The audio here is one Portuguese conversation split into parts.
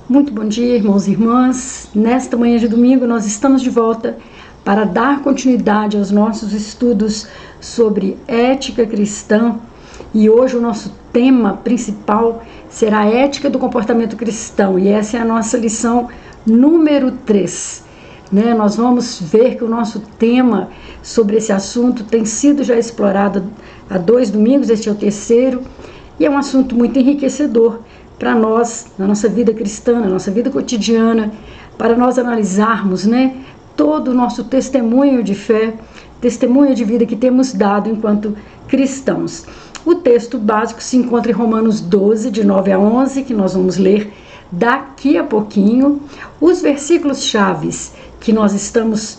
Muito bom dia, irmãos e irmãs. Nesta manhã de domingo nós estamos de volta para dar continuidade aos nossos estudos sobre ética cristã. E hoje o nosso tema principal será a ética do comportamento cristão. E essa é a nossa lição número 3. Nós vamos ver que o nosso tema sobre esse assunto tem sido já explorado há 2 domingos, este é o 3º, e é um assunto muito enriquecedor para nós, na nossa vida cristã, na nossa vida cotidiana, para nós analisarmos todo o nosso testemunho de fé, testemunho de vida que temos dado enquanto cristãos. O texto básico se encontra em Romanos 12, de 9 a 11, que nós vamos ler daqui a pouquinho. Os versículos chaves que nós estamos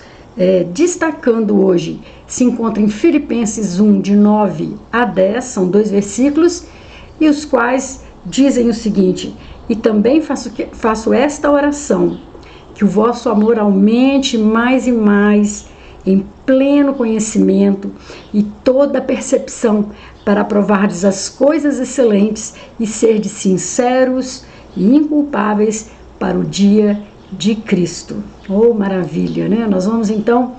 destacando hoje se encontram em Filipenses 1, de 9 a 10, são 2 versículos, e os quais dizem o seguinte: e também faço esta oração, que o vosso amor aumente mais e mais em pleno conhecimento e toda percepção, para aprovardes as coisas excelentes e serdes sinceros e inculpáveis para o dia de Cristo. Oh, maravilha, Nós vamos então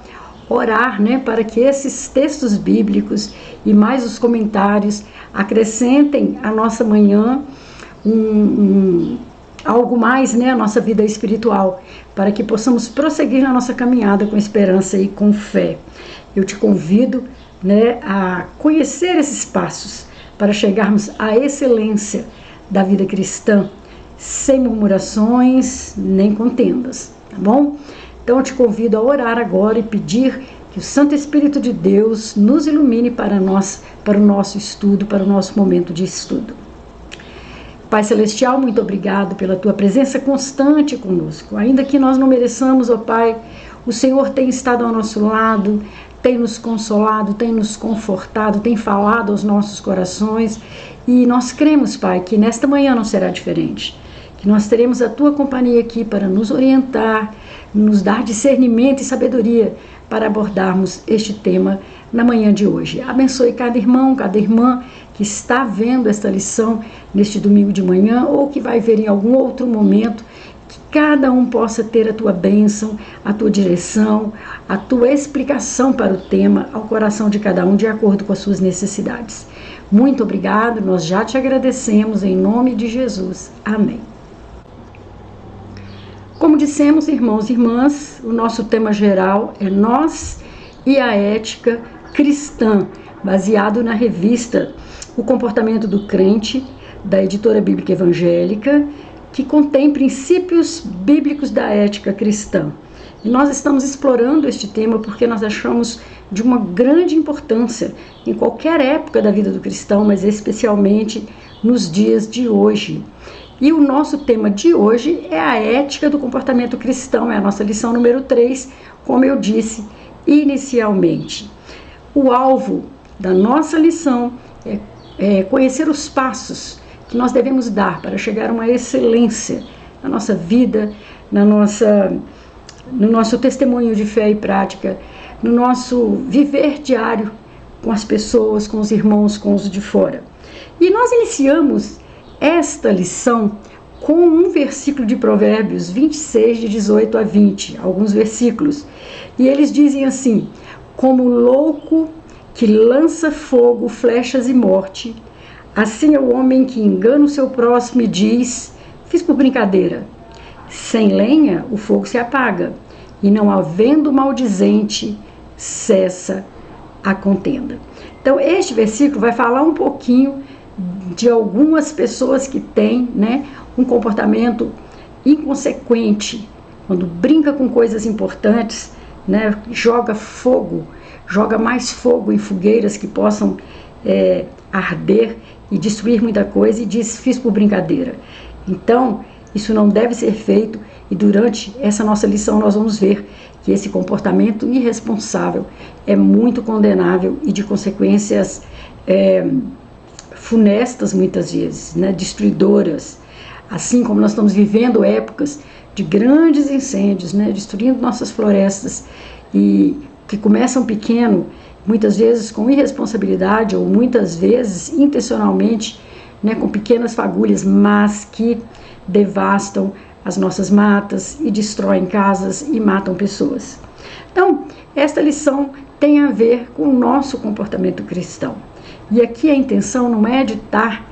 orar, para que esses textos bíblicos e mais os comentários acrescentem à nossa manhã algo mais, a nossa vida espiritual, para que possamos prosseguir na nossa caminhada com esperança e com fé. Eu te convido, a conhecer esses passos para chegarmos à excelência da vida cristã, sem murmurações nem contendas, tá bom? Então eu te convido a orar agora e pedir que o Santo Espírito de Deus nos ilumine para o nosso estudo, para o nosso momento de estudo. Pai Celestial, muito obrigado pela Tua presença constante conosco. Ainda que nós não mereçamos, ó Pai, o Senhor tem estado ao nosso lado, tem nos consolado, tem nos confortado, tem falado aos nossos corações. E nós cremos, Pai, que nesta manhã não será diferente. Que nós teremos a Tua companhia aqui para nos orientar, nos dar discernimento e sabedoria para abordarmos este tema na manhã de hoje. Abençoe cada irmão, cada irmã que está vendo esta lição neste domingo de manhã ou que vai ver em algum outro momento, que cada um possa ter a Tua bênção, a Tua direção, a Tua explicação para o tema ao coração de cada um de acordo com as suas necessidades. Muito obrigado, nós já te agradecemos em nome de Jesus. Amém. Como dissemos, irmãos e irmãs, o nosso tema geral é Nós e a Ética Cristã, baseado na revista O Comportamento do Crente, da Editora Bíblica Evangélica, que contém princípios bíblicos da ética cristã. E nós estamos explorando este tema porque nós achamos de uma grande importância em qualquer época da vida do cristão, mas especialmente nos dias de hoje. E o nosso tema de hoje é a ética do comportamento cristão, é a nossa lição número 3, como eu disse inicialmente. O alvo da nossa lição é conhecer os passos que nós devemos dar para chegar a uma excelência na nossa vida, no nosso testemunho de fé e prática, no nosso viver diário com as pessoas, com os irmãos, com os de fora. E nós iniciamos esta lição com um versículo de Provérbios 26, de 18 a 20, alguns versículos. E eles dizem assim: como louco que lança fogo, flechas e morte, assim é o homem que engana o seu próximo e diz: fiz por brincadeira, Sem lenha, o fogo se apaga, e não havendo maldizente, cessa a contenda. Então, este versículo vai falar um pouquinho de algumas pessoas que têm, né, um comportamento inconsequente, quando brinca com coisas importantes, né, joga mais fogo em fogueiras que possam arder e destruir muita coisa, e diz: fiz por brincadeira. Então, isso não deve ser feito, e durante essa nossa lição nós vamos ver que esse comportamento irresponsável é muito condenável e de consequências funestas muitas vezes, né, destruidoras. Assim como nós estamos vivendo épocas de grandes incêndios, né, destruindo nossas florestas, e que começam pequeno, muitas vezes com irresponsabilidade ou muitas vezes intencionalmente, né, com pequenas fagulhas, mas que devastam as nossas matas e destroem casas e matam pessoas. Então, esta lição tem a ver com o nosso comportamento cristão. E aqui a intenção não é ditar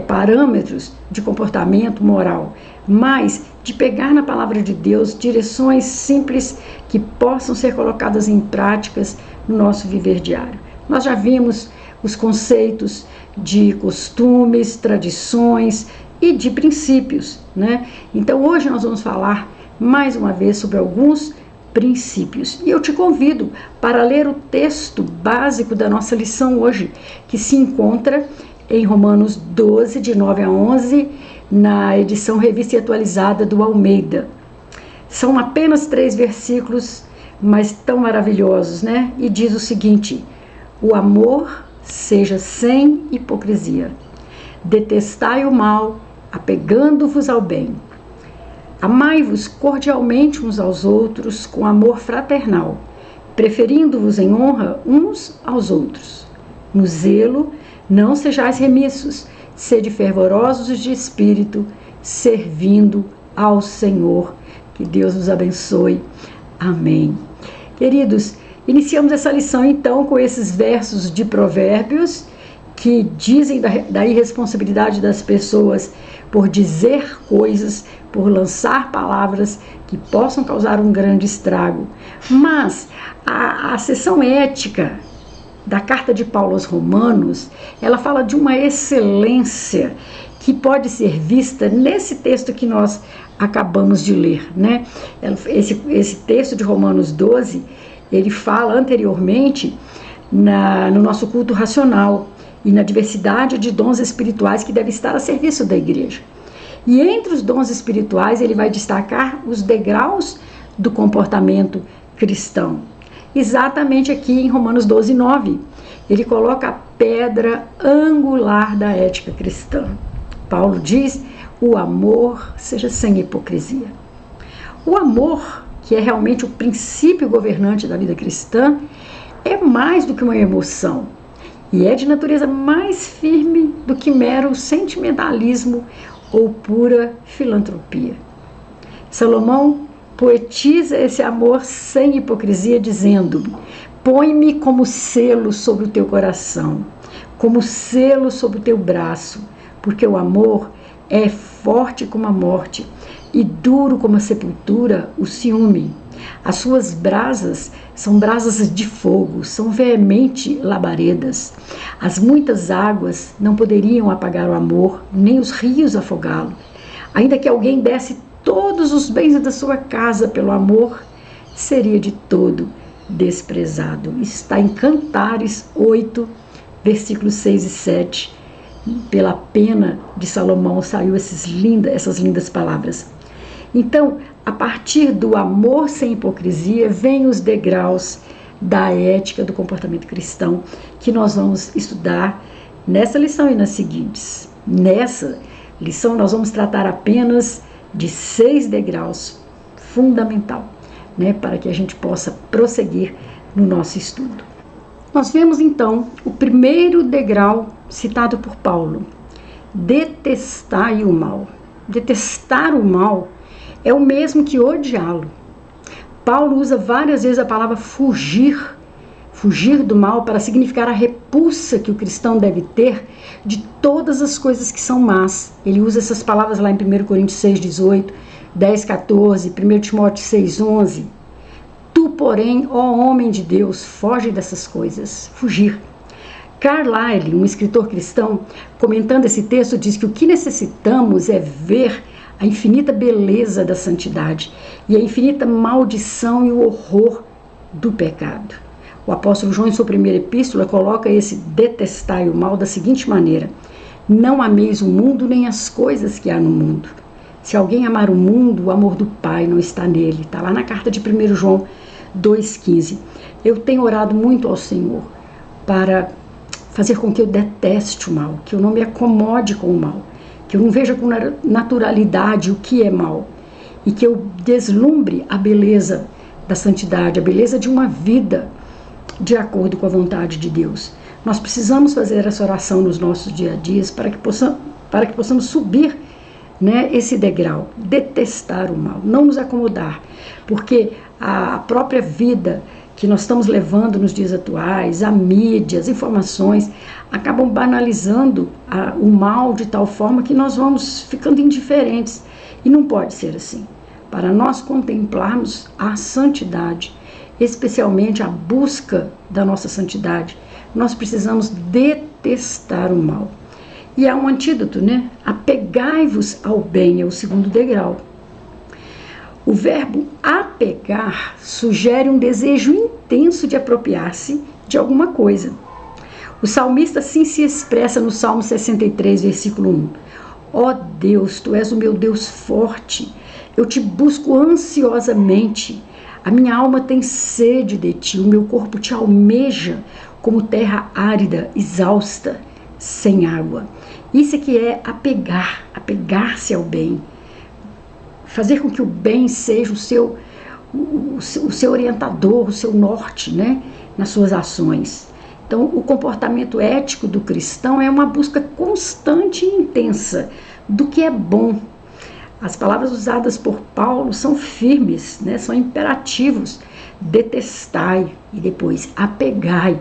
parâmetros de comportamento moral, mas de pegar na palavra de Deus direções simples que possam ser colocadas em práticas no nosso viver diário. Nós já vimos os conceitos de costumes, tradições e de princípios, né? Então hoje nós vamos falar mais uma vez sobre alguns princípios. E eu te convido para ler o texto básico da nossa lição hoje, que se encontra em Romanos 12, de 9 a 11, na edição Revista e Atualizada do Almeida. São apenas 3 versículos, mas tão maravilhosos, né? E diz o seguinte: o amor seja sem hipocrisia. Detestai o mal, apegando-vos ao bem. Amai-vos cordialmente uns aos outros com amor fraternal, preferindo-vos em honra uns aos outros. No zelo, não sejais remissos, sede fervorosos de espírito, servindo ao Senhor. Que Deus nos abençoe. Amém. Queridos, iniciamos essa lição então com esses versos de Provérbios que dizem da irresponsabilidade das pessoas por dizer coisas, por lançar palavras que possam causar um grande estrago. Mas a seção ética da carta de Paulo aos Romanos, ela fala de uma excelência que pode ser vista nesse texto que nós acabamos de ler, né? Esse texto de Romanos 12, ele fala anteriormente no nosso culto racional e na diversidade de dons espirituais que deve estar a serviço da igreja. E entre os dons espirituais, ele vai destacar os degraus do comportamento cristão. Exatamente aqui em Romanos 12, 9, ele coloca a pedra angular da ética cristã. Paulo diz: o amor seja sem hipocrisia. O amor, que é realmente o princípio governante da vida cristã, é mais do que uma emoção e é de natureza mais firme do que mero sentimentalismo ou pura filantropia. Salomão poetiza esse amor sem hipocrisia, dizendo: põe-me como selo sobre o teu coração, como selo sobre o teu braço, porque o amor é forte como a morte e duro como a sepultura o ciúme. As suas brasas são brasas de fogo, são veemente labaredas. As muitas águas não poderiam apagar o amor, nem os rios afogá-lo. Ainda que alguém desse todos os bens da sua casa pelo amor, seria de todo desprezado. Está em Cantares 8, versículos 6 e 7. Pela pena de Salomão saiu essas lindas palavras. Então, a partir do amor sem hipocrisia, vem os degraus da ética do comportamento cristão, que nós vamos estudar nessa lição e nas seguintes. Nessa lição, nós vamos tratar apenas de 6 degraus fundamental, né, para que a gente possa prosseguir no nosso estudo. Nós vemos então o primeiro degrau citado por Paulo: detestai o mal. Detestar o mal é o mesmo que odiá-lo. Paulo usa várias vezes a palavra fugir Fugir do mal para significar a repulsa que o cristão deve ter de todas as coisas que são más. Ele usa essas palavras lá em 1 Coríntios 6,18, 10,14, 1 Timóteo 6,11. Tu, porém, ó homem de Deus, foge dessas coisas. Fugir. Carlyle, um escritor cristão, comentando esse texto, diz que o que necessitamos é ver a infinita beleza da santidade e a infinita maldição e o horror do pecado. O apóstolo João, em sua primeira epístola, coloca esse detestai o mal da seguinte maneira: não ameis o mundo nem as coisas que há no mundo. Se alguém amar o mundo, o amor do Pai não está nele. Está lá na carta de 1 João 2,15. Eu tenho orado muito ao Senhor para fazer com que eu deteste o mal, que eu não me acomode com o mal, que eu não veja com naturalidade o que é mal e que eu deslumbre a beleza da santidade, a beleza de uma vida de acordo com a vontade de Deus. Nós precisamos fazer essa oração nos nossos dia a dias para que possamos subir, né, esse degrau, detestar o mal, não nos acomodar, porque a própria vida que nós estamos levando nos dias atuais, a mídia, as informações, acabam banalizando o mal de tal forma que nós vamos ficando indiferentes. E não pode ser assim. Para nós contemplarmos a santidade, especialmente a busca da nossa santidade, nós precisamos detestar o mal. E há um antídoto, né? Apegai-vos ao bem, é o segundo degrau. O verbo apegar sugere um desejo intenso de apropriar-se de alguma coisa. O salmista assim se expressa no Salmo 63, versículo 1. Ó Deus, Tu és o meu Deus forte, eu te busco ansiosamente. A minha alma tem sede de Ti, o meu corpo Te almeja como terra árida, exausta, sem água. Isso é que é apegar-se ao bem. Fazer com que o bem seja o seu orientador, o seu norte, né, nas suas ações. Então, o comportamento ético do cristão é uma busca constante e intensa do que é bom. As palavras usadas por Paulo são firmes, né, são imperativos. Detestai e depois apegai.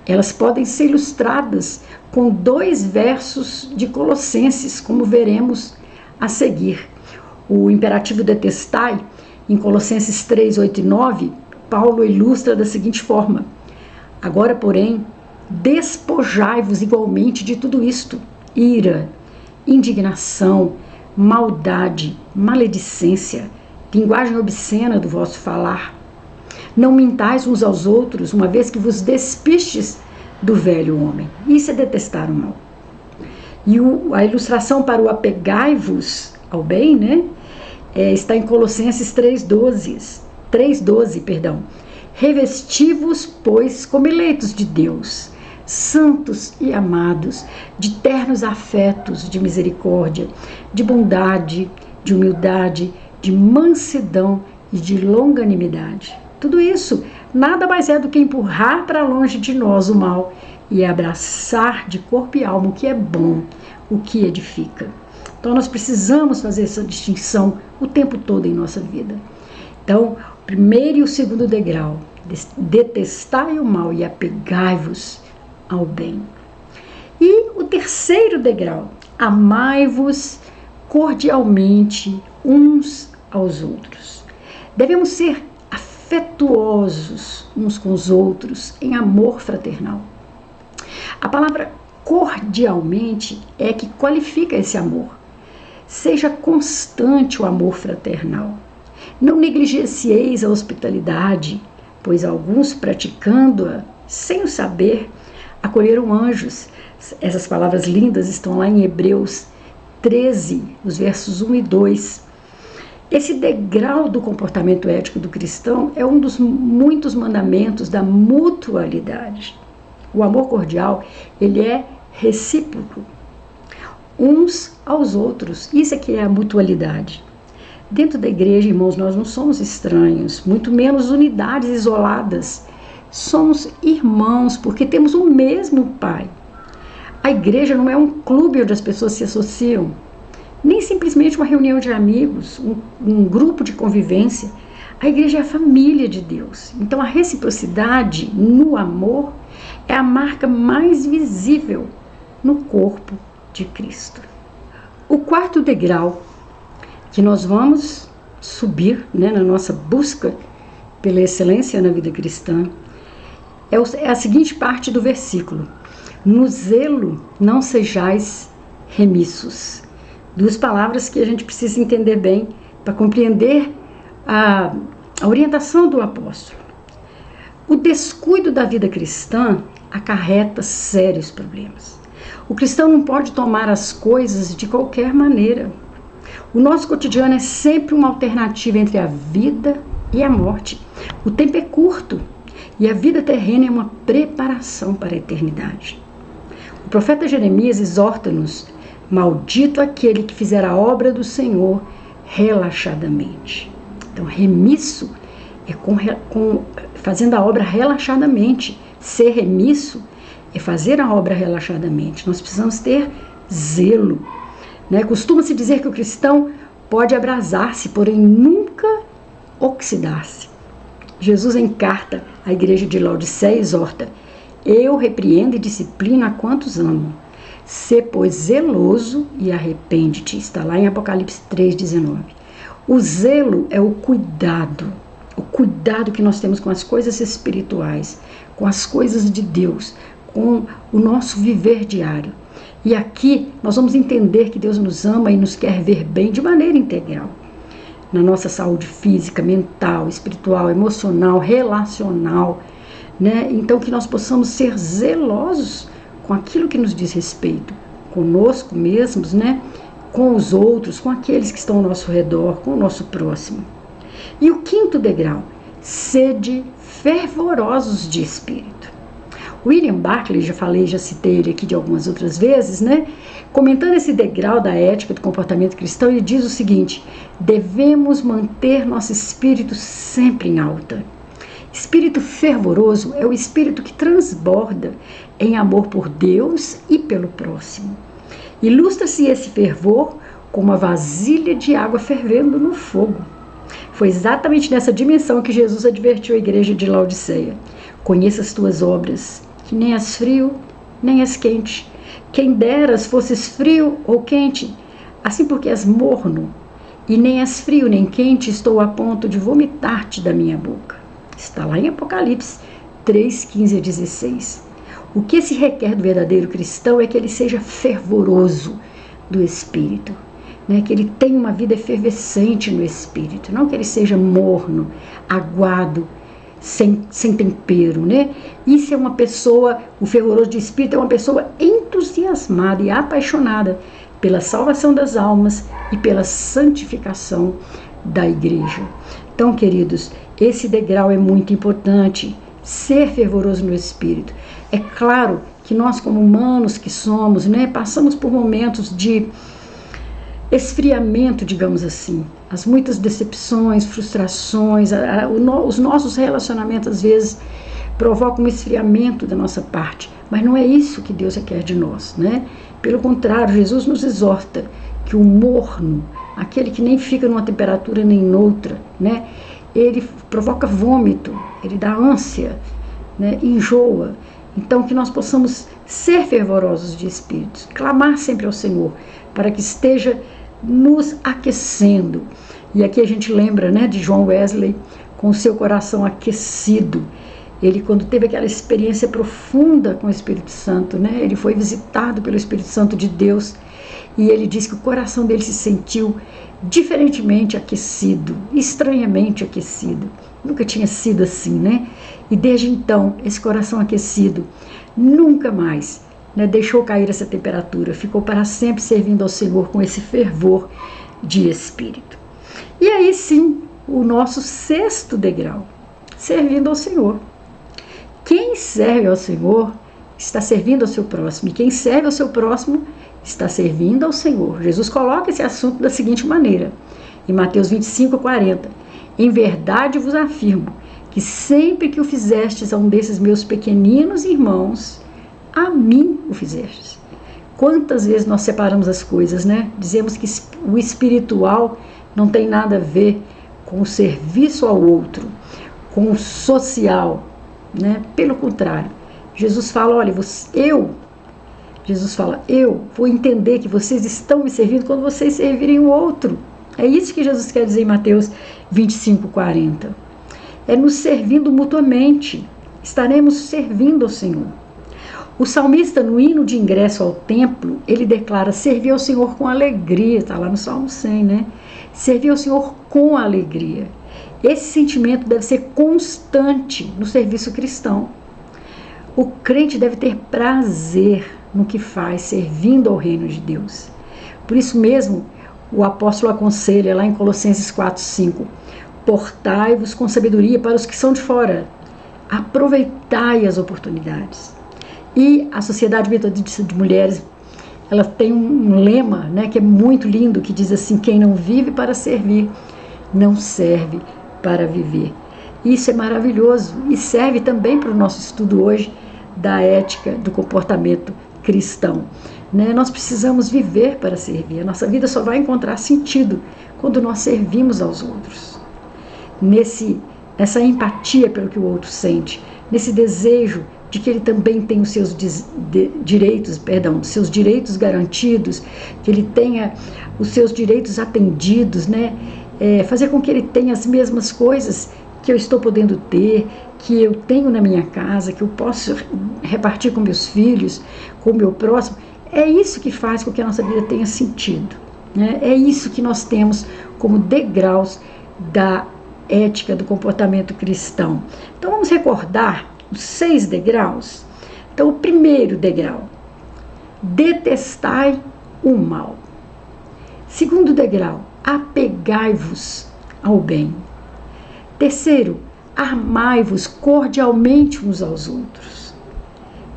Elas podem ser ilustradas com 2 versos de Colossenses, como veremos a seguir. O imperativo detestai, em Colossenses 3, 8 e 9, Paulo ilustra da seguinte forma: agora, porém, despojai-vos igualmente de tudo isto: ira, indignação, maldade, maledicência, linguagem obscena do vosso falar. Não mintais uns aos outros, uma vez que vos despistes do velho homem. Isso é detestar o mal. E a ilustração para o apegai-vos ao bem, né, está em Colossenses 3:12, perdão. Revesti-vos, pois, como eleitos de Deus, santos e amados, de ternos afetos, de misericórdia, de bondade, de humildade, de mansidão e de longanimidade. Tudo isso nada mais é do que empurrar para longe de nós o mal e abraçar de corpo e alma o que é bom, o que edifica. Então nós precisamos fazer essa distinção o tempo todo em nossa vida. Então, o primeiro e o segundo degrau: detestai o mal e apegai-vos ao bem. E o terceiro degrau: amai-vos cordialmente uns aos outros. Devemos ser afetuosos uns com os outros em amor fraternal. A palavra cordialmente é que qualifica esse amor. Seja constante o amor fraternal. Não negligencieis a hospitalidade, pois alguns, praticando-a sem o saber, acolheram anjos. Essas palavras lindas estão lá em Hebreus 13, os versos 1 e 2. Esse degrau do comportamento ético do cristão é um dos muitos mandamentos da mutualidade. O amor cordial, ele é recíproco, uns aos outros. Isso é que é a mutualidade. Dentro da igreja, irmãos, nós não somos estranhos, muito menos unidades isoladas. Somos irmãos, porque temos o mesmo Pai. A igreja não é um clube onde as pessoas se associam, nem simplesmente uma reunião de amigos, um grupo de convivência. A igreja é a família de Deus. Então a reciprocidade no amor é a marca mais visível no corpo de Cristo. O quarto degrau que nós vamos subir, né, na nossa busca pela excelência na vida cristã é a seguinte parte do versículo: no zelo não sejais remissos. Duas palavras que a gente precisa entender bem para compreender a orientação do apóstolo. O descuido da vida cristã acarreta sérios problemas. O cristão não pode tomar as coisas de qualquer maneira. O nosso cotidiano é sempre uma alternativa entre a vida e a morte. O tempo é curto e a vida terrena é uma preparação para a eternidade. O profeta Jeremias exorta-nos: maldito aquele que fizer a obra do Senhor relaxadamente. Então, remisso é fazendo a obra relaxadamente. Ser remisso é fazer a obra relaxadamente. Nós precisamos ter zelo, né? Costuma-se dizer que o cristão pode abrasar-se, porém nunca oxidar-se. Jesus, em carta à igreja de Laodiceia, exorta: eu repreendo e disciplino a quantos amo. Sê, pois, zeloso e arrepende-te. Está lá em Apocalipse 3,19. O zelo é o cuidado que nós temos com as coisas espirituais, com as coisas de Deus, com o nosso viver diário. E aqui nós vamos entender que Deus nos ama e nos quer ver bem de maneira integral. Na nossa saúde física, mental, espiritual, emocional, relacional, né? Então que nós possamos ser zelosos com aquilo que nos diz respeito, conosco mesmos, né? Com os outros, com aqueles que estão ao nosso redor, com o nosso próximo. E o quinto degrau: sede fervorosos de espírito. William Barclay, já citei ele aqui de algumas outras vezes, né? Comentando esse degrau da ética do comportamento cristão, ele diz o seguinte: devemos manter nosso espírito sempre em alta. Espírito fervoroso é o espírito que transborda em amor por Deus e pelo próximo. Ilustra-se esse fervor como uma vasilha de água fervendo no fogo. Foi exatamente nessa dimensão que Jesus advertiu a igreja de Laodiceia: conheça as tuas obras, que nem és frio, nem és quente. Quem deras fosses frio ou quente, assim porque és morno, e nem és frio nem quente, estou a ponto de vomitar-te da minha boca. Está lá em Apocalipse 3:15-16. O que se requer do verdadeiro cristão é que ele seja fervoroso do espírito, né? Que ele tenha uma vida efervescente no espírito, não que ele seja morno, aguado, sem tempero, né? Isso é uma pessoa, o fervoroso de espírito é uma pessoa entusiasmada e apaixonada pela salvação das almas e pela santificação da igreja. Então, queridos, esse degrau é muito importante, ser fervoroso no espírito. É claro que nós, como humanos que somos, né, passamos por momentos de esfriamento, digamos assim. As muitas decepções, frustrações, os nossos relacionamentos às vezes provocam um esfriamento da nossa parte, mas não é isso que Deus quer de nós, né? Pelo contrário, Jesus nos exorta que o morno, aquele que nem fica numa temperatura nem noutra, né? Ele provoca vômito, ele dá ânsia, né? Enjoa. Então que nós possamos ser fervorosos de espírito, clamar sempre ao Senhor para que esteja nos aquecendo. E aqui a gente lembra, né, de John Wesley com o seu coração aquecido. Ele, quando teve aquela experiência profunda com o Espírito Santo, né, ele foi visitado pelo Espírito Santo de Deus e ele diz que o coração dele se sentiu diferentemente aquecido, estranhamente aquecido. Nunca tinha sido assim, né? E desde então, esse coração aquecido nunca mais, né, deixou cair essa temperatura, ficou para sempre servindo ao Senhor com esse fervor de espírito. E aí sim, o nosso sexto degrau, servindo ao Senhor. Quem serve ao Senhor está servindo ao seu próximo, e quem serve ao seu próximo está servindo ao Senhor. Jesus coloca esse assunto da seguinte maneira, em Mateus 25:40, em verdade vos afirmo que sempre que o fizestes a um desses meus pequeninos irmãos, a mim o fizestes. Quantas vezes nós separamos as coisas, né? Dizemos que o espiritual não tem nada a ver com o serviço ao outro, com o social, né? Pelo contrário, Jesus fala, olha, eu vou entender que vocês estão me servindo quando vocês servirem o outro. É isso que Jesus quer dizer em Mateus 25:40. É nos servindo mutuamente. Estaremos servindo ao Senhor. O salmista, no hino de ingresso ao templo, ele declara servir ao Senhor com alegria. Está lá no Salmo 100, né? Servir ao Senhor com alegria. Esse sentimento deve ser constante no serviço cristão. O crente deve ter prazer no que faz, servindo ao reino de Deus. Por isso mesmo, o apóstolo aconselha lá em Colossenses 4:5, portai-vos com sabedoria para os que são de fora, aproveitai as oportunidades. E a Sociedade Metodista de Mulheres, ela tem um lema, né, que é muito lindo, que diz assim, quem não vive para servir, não serve para viver. Isso é maravilhoso e serve também para o nosso estudo hoje da ética do comportamento cristão. Né? Nós precisamos viver para servir. A nossa vida só vai encontrar sentido quando nós servimos aos outros. Nessa empatia pelo que o outro sente, nesse desejo de que ele também tem os seus direitos garantidos, que ele tenha os seus direitos atendidos, né? Fazer com que ele tenha as mesmas coisas que eu estou podendo ter, que eu tenho na minha casa, que eu posso repartir com meus filhos, com o meu próximo. É isso que faz com que a nossa vida tenha sentido, né? É isso que nós temos como degraus da ética do comportamento cristão. Então vamos recordar os 6 degraus. Então o primeiro degrau, detestai o mal. Segundo degrau, apegai-vos ao bem. Terceiro, amai-vos cordialmente uns aos outros.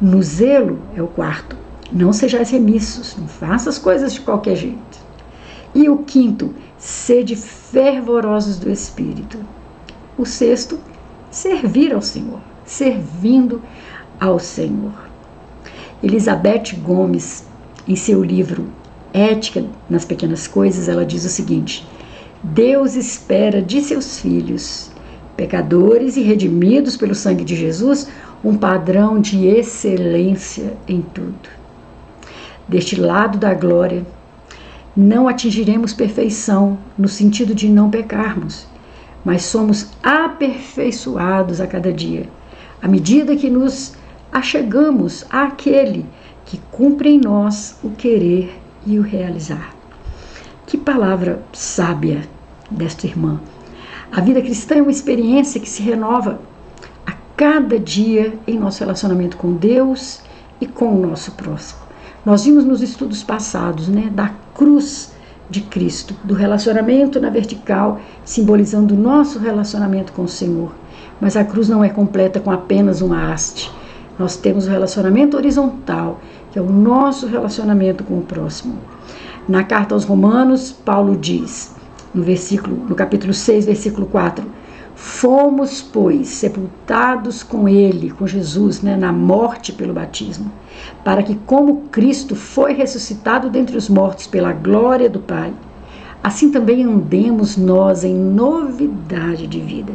No zelo é o quarto, não sejais remissos, não faça as coisas de qualquer jeito. E o quinto, sede fervorosos do Espírito. O sexto, servir ao Senhor, servindo ao Senhor. Elizabeth Gomes, em seu livro Ética nas Pequenas Coisas, ela diz o seguinte: Deus espera de seus filhos, pecadores e redimidos pelo sangue de Jesus, um padrão de excelência em tudo. Deste lado da glória, não atingiremos perfeição no sentido de não pecarmos, mas somos aperfeiçoados a cada dia, à medida que nos achegamos àquele que cumpre em nós o querer e o realizar. Que palavra sábia desta irmã. A vida cristã é uma experiência que se renova a cada dia em nosso relacionamento com Deus e com o nosso próximo. Nós vimos nos estudos passados, né, da cruz de Cristo, do relacionamento na vertical, simbolizando o nosso relacionamento com o Senhor. Mas a cruz não é completa com apenas uma haste. Nós temos o relacionamento horizontal, que é o nosso relacionamento com o próximo. Na carta aos Romanos, Paulo diz, no capítulo 6, versículo 4, fomos, pois, sepultados com ele, com Jesus, né, na morte pelo batismo, para que, como Cristo foi ressuscitado dentre os mortos pela glória do Pai, assim também andemos nós em novidade de vida.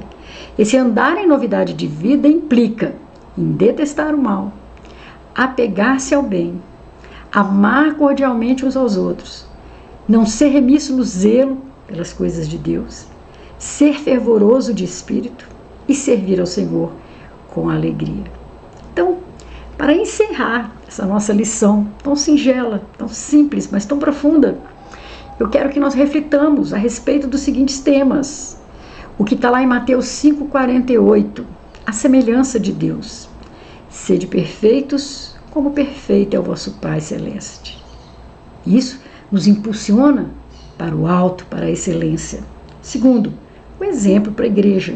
Esse andar em novidade de vida implica em detestar o mal, apegar-se ao bem, amar cordialmente uns aos outros, não ser remisso no zelo pelas coisas de Deus, ser fervoroso de espírito e servir ao Senhor com alegria. Então, para encerrar essa nossa lição tão singela, tão simples, mas tão profunda, eu quero que nós reflitamos a respeito dos seguintes temas. O que está lá em Mateus 5,48, a semelhança de Deus. Sede perfeitos, como perfeito é o vosso Pai Celeste. Isso nos impulsiona para o alto, para a excelência. Segundo, o exemplo para a igreja.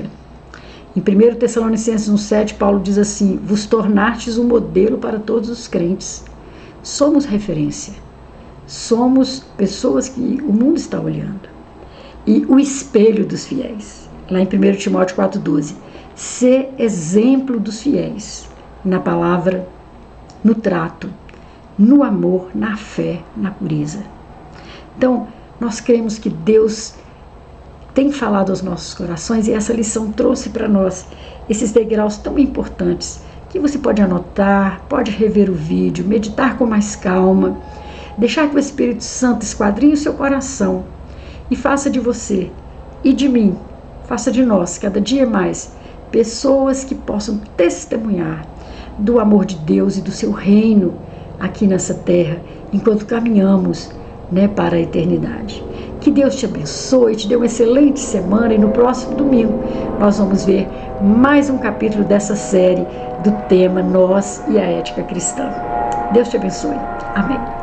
Em 1 Tessalonicenses 1,7, Paulo diz assim, vos tornastes um modelo para todos os crentes. Somos referência. Somos pessoas que o mundo está olhando. E o espelho dos fiéis. Lá em 1 Timóteo 4,12. Ser exemplo dos fiéis. Na palavra, no trato, no amor, na fé, na pureza. Então, nós cremos que Deus tem falado aos nossos corações, e essa lição trouxe para nós esses degraus tão importantes, que você pode anotar, pode rever o vídeo, meditar com mais calma, deixar que o Espírito Santo esquadrinhe o seu coração e faça de você e de mim, faça de nós, cada dia mais, pessoas que possam testemunhar do amor de Deus e do seu reino aqui nessa terra, enquanto caminhamos, para a eternidade. Que Deus te abençoe, te dê uma excelente semana, e no próximo domingo nós vamos ver mais um capítulo dessa série do tema Nós e a Ética Cristã. Deus te abençoe. Amém.